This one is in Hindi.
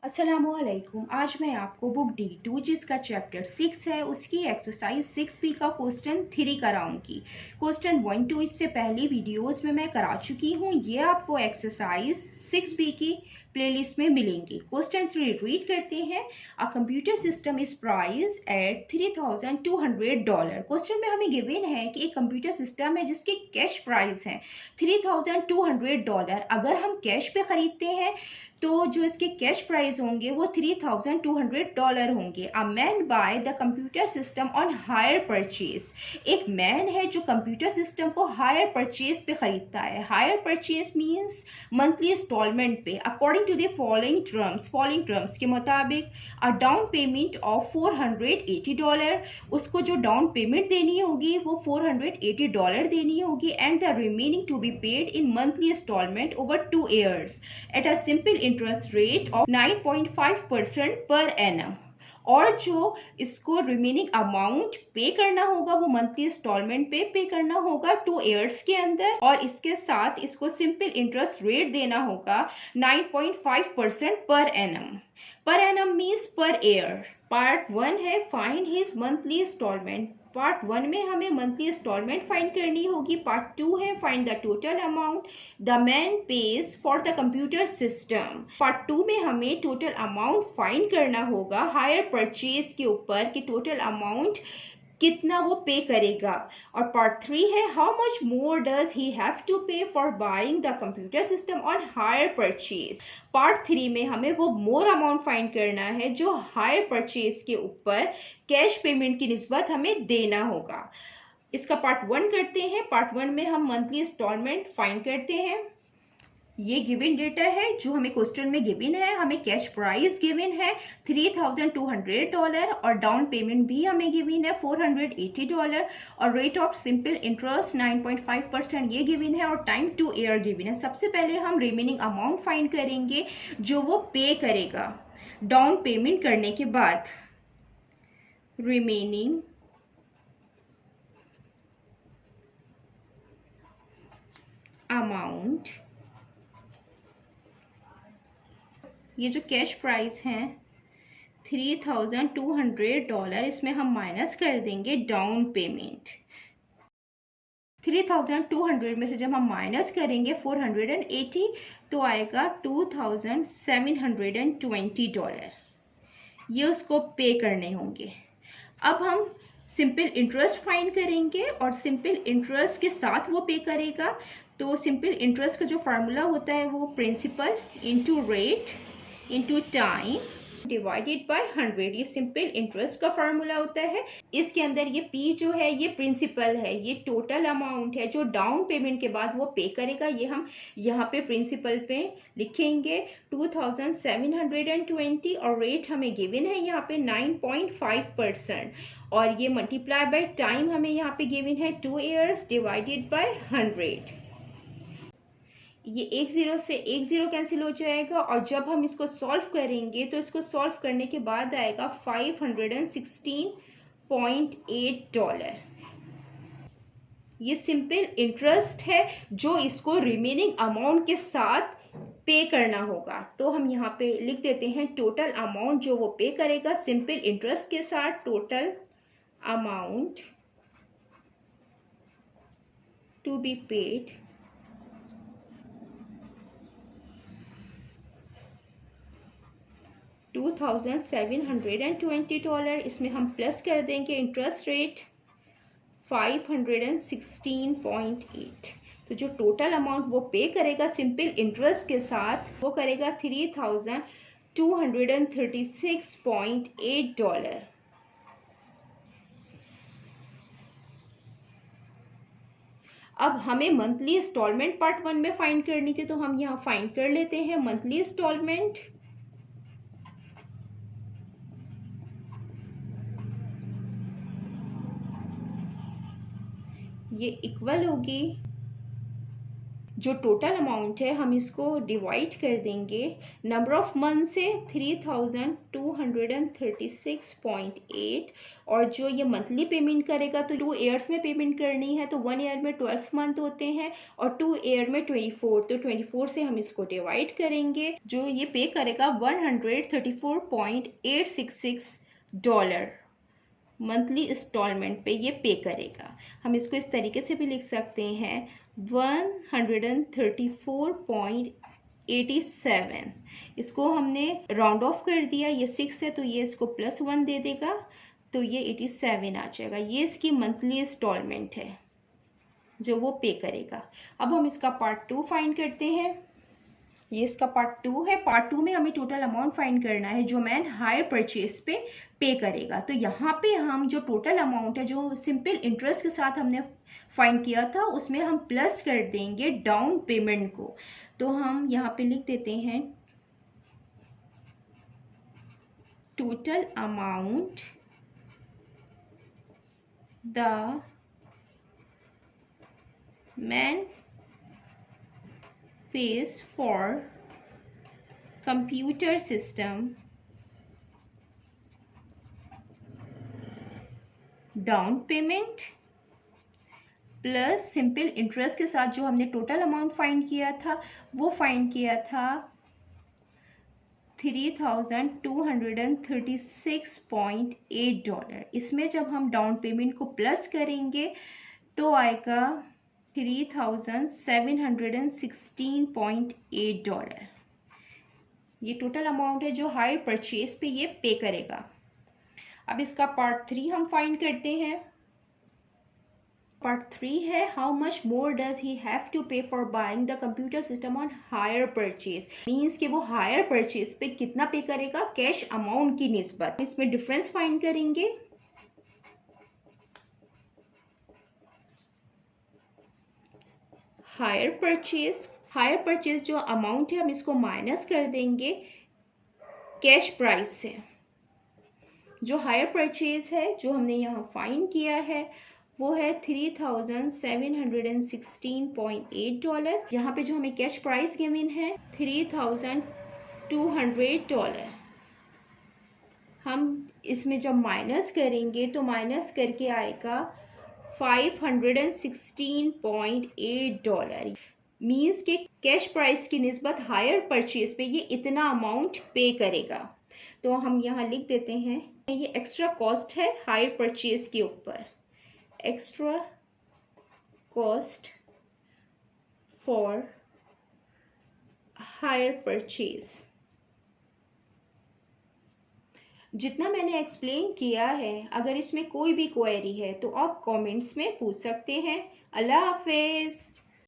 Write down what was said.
अस्सलामुअलैकुम। आज मैं आपको बुक D2 जिसका चैप्टर 6 है उसकी एक्सरसाइज 6B का क्वेश्चन 3 कराऊंगी। क्वेश्चन 1 2 इससे पहले वीडियोस में मैं करा चुकी हूँ। ये आपको एक्सरसाइज 6B की प्लेलिस्ट में मिलेंगी। क्वेश्चन 3 रीड करते हैं। A computer system is price at $3,200। Question में हमें गिवन है कि एक कंप्यूटर सिस्टम है जिसके कैश प्राइस है $3,200। अगर हम कैश पे खरीदते हैं तो जो इसके कैश प्राइस होंगे वो $3,200 होंगे। A man buy the computer system on hire purchase. एक मैन है जो कंप्यूटर सिस्टम को हायर परचेज पे खरीदता है। Hire purchase means monthly installment पे। According to the following terms के मुताबिक अ डाउन पेमेंट ऑफ $480। उसको जो डाउन पेमेंट देनी होगी वो $480 देनी होगी and the remaining to be paid in monthly instalment over 2 years at a simple interest rate of 9.5% per annum। और जो इसको रिमेनिंग अमाउंट पे करना होगा वो मंथली इंस्टॉलमेंट पे करना होगा 2 years के अंदर, और इसके साथ इसको सिंपल इंटरेस्ट रेट देना होगा 9.5% per annum. Per annum means per year. Part 1 है find his monthly instalment. Part 1 में हमें मंथली इंस्टॉलमेंट फाइंड करनी होगी। पार्ट 2 है find the total amount the man page for the computer system. Part 2 में हमें टोटल अमाउंट फाइंड करना होगा हायर परचेज के ऊपर कि टोटल अमाउंट कितना वो पे करेगा। और पार्ट 3 है how much more does he have to pay for buying the computer system on hire purchase. Part 3 में हमें वो मोर अमाउंट फाइंड करना है जो हायर परचेज के ऊपर कैश पेमेंट की निस्बत हमें देना होगा। इसका पार्ट 1 करते हैं। पार्ट 1 में हम मंथली इंस्टॉलमेंट फाइंड करते हैं। ये गिवन डेटा है जो हमें क्वेश्चन में गिवन है। हमें कैश प्राइस गिवन है $3,200 और डाउन पेमेंट भी हमें गिवन है $480 और रेट ऑफ सिंपल इंटरेस्ट 9.5% ये गिवन है और टाइम 2 year गिवन है। सबसे पहले हम रिमेनिंग अमाउंट फाइंड करेंगे जो वो पे करेगा डाउन पेमेंट करने के बाद। रिमेनिंग अमाउंट, ये जो कैश प्राइस है $3,200, इसमें हम माइनस कर देंगे डाउन पेमेंट। 3,200 में से जब हम माइनस करेंगे 480 तो आएगा $2,720। ये उसको पे करने होंगे। अब हम सिंपल इंटरेस्ट फाइंड करेंगे और सिंपल इंटरेस्ट के साथ वो पे करेगा। तो सिंपल इंटरेस्ट का जो फार्मूला होता है वो principal into rate into time divided by 100। ये सिंपल इंटरेस्ट का फार्मूला होता है। इसके अंदर ये P जो है ये प्रिंसिपल है, ये टोटल अमाउंट है जो डाउन पेमेंट के बाद वो पे करेगा। ये हम यहाँ पे प्रिंसिपल पे लिखेंगे 2,720 और रेट हमें गिवन है यहाँ पे 9.5% और ये मल्टीप्लाई बाय टाइम हमें यहाँ पे गिवन है 2 years डिवाइडेड बाय 100। ये एक जीरो से एक जीरो कैंसिल हो जाएगा और जब हम इसको सॉल्व करेंगे तो इसको सॉल्व करने के बाद आएगा $516.8। ये सिंपल इंटरेस्ट है जो इसको रिमेनिंग अमाउंट के साथ पे करना होगा। तो हम यहाँ पे लिख देते हैं टोटल अमाउंट जो वो पे करेगा सिंपल इंटरेस्ट के साथ। Total amount to be paid $2,720। इसमें हम प्लस कर देंगे इंटरेस्ट रेट 516.8। तो जो टोटल अमाउंट वो पे करेगा सिंपल इंटरेस्ट के साथ वो करेगा $3,236.8। अब हमें मंथली इंस्टॉलमेंट पार्ट 1 में फाइंड करनी थी तो हम यहाँ फाइंड कर लेते हैं मंथली इंस्टॉलमेंट। ये इक्वल होगी जो टोटल अमाउंट है हम इसको डिवाइड कर देंगे नंबर ऑफ मंथ से 3236.8 और जो ये मंथली पेमेंट करेगा तो 2 ईयर्स में पेमेंट करनी है तो 1 ईयर में 12 मंथ होते हैं और 2 ईयर में 24 तो 24 से हम इसको डिवाइड करेंगे जो ये पे करेगा $134.866 मंथली इंस्टॉलमेंट पे ये पे करेगा। हम इसको इस तरीके से भी लिख सकते हैं 134.87 इसको हमने राउंड ऑफ कर दिया, ये 6 है तो ये इसको +1 दे देगा तो ये 87 आ जाएगा। ये इसकी मंथली इंस्टॉलमेंट है जो वो पे करेगा। अब हम इसका पार्ट 2 फाइंड करते हैं। ये इसका पार्ट 2 है। पार्ट 2 में हमें टोटल अमाउंट फाइंड करना है जो मैन हायर परचेज पे करेगा। तो यहाँ पे हम जो टोटल अमाउंट है जो सिंपल इंटरेस्ट के साथ हमने फाइंड किया था उसमें हम प्लस कर देंगे डाउन पेमेंट को। तो हम यहाँ पे लिख देते हैं total amount the man pays for computer system down payment plus simple interest के साथ जो हमने टोटल अमाउंट फाइंड किया था वो फाइंड किया था $3236.8। इसमें जब हम डाउन पेमेंट को प्लस करेंगे तो आएगा $3716.8। ये टोटल अमाउंट है जो हायर परचेज पे ये पे करेगा। अब इसका पार्ट 3 हम फाइंड करते हैं। पार्ट 3 है how much more does he have to pay for buying the computer system on hire purchase. Means कि वो हायर परचेज पे कितना पे करेगा कैश अमाउंट की निस्बत। इसमें डिफरेंस फाइंड करेंगे। हायर परचेज जो अमाउंट है हम इसको माइनस कर देंगे कैश प्राइस से। जो हायर परचेज है जो हमने यहाँ फाइंड किया है वो है $3716.8। यहाँ पे जो हमें कैश प्राइस गिवन है $3200। हम इसमें जब माइनस करेंगे तो माइनस करके आएगा $516.8। मीन्स के कैश प्राइस की निस्बत हायर परचेज पे ये इतना अमाउंट पे करेगा। तो हम यहाँ लिख देते हैं ये एक्स्ट्रा कॉस्ट है हायर परचेज के ऊपर। Extra cost for hire purchase. जितना मैंने एक्सप्लेन किया है अगर इसमें कोई भी क्वेरी है तो आप कमेंट्स में पूछ सकते हैं। अल्लाह हाफिज़।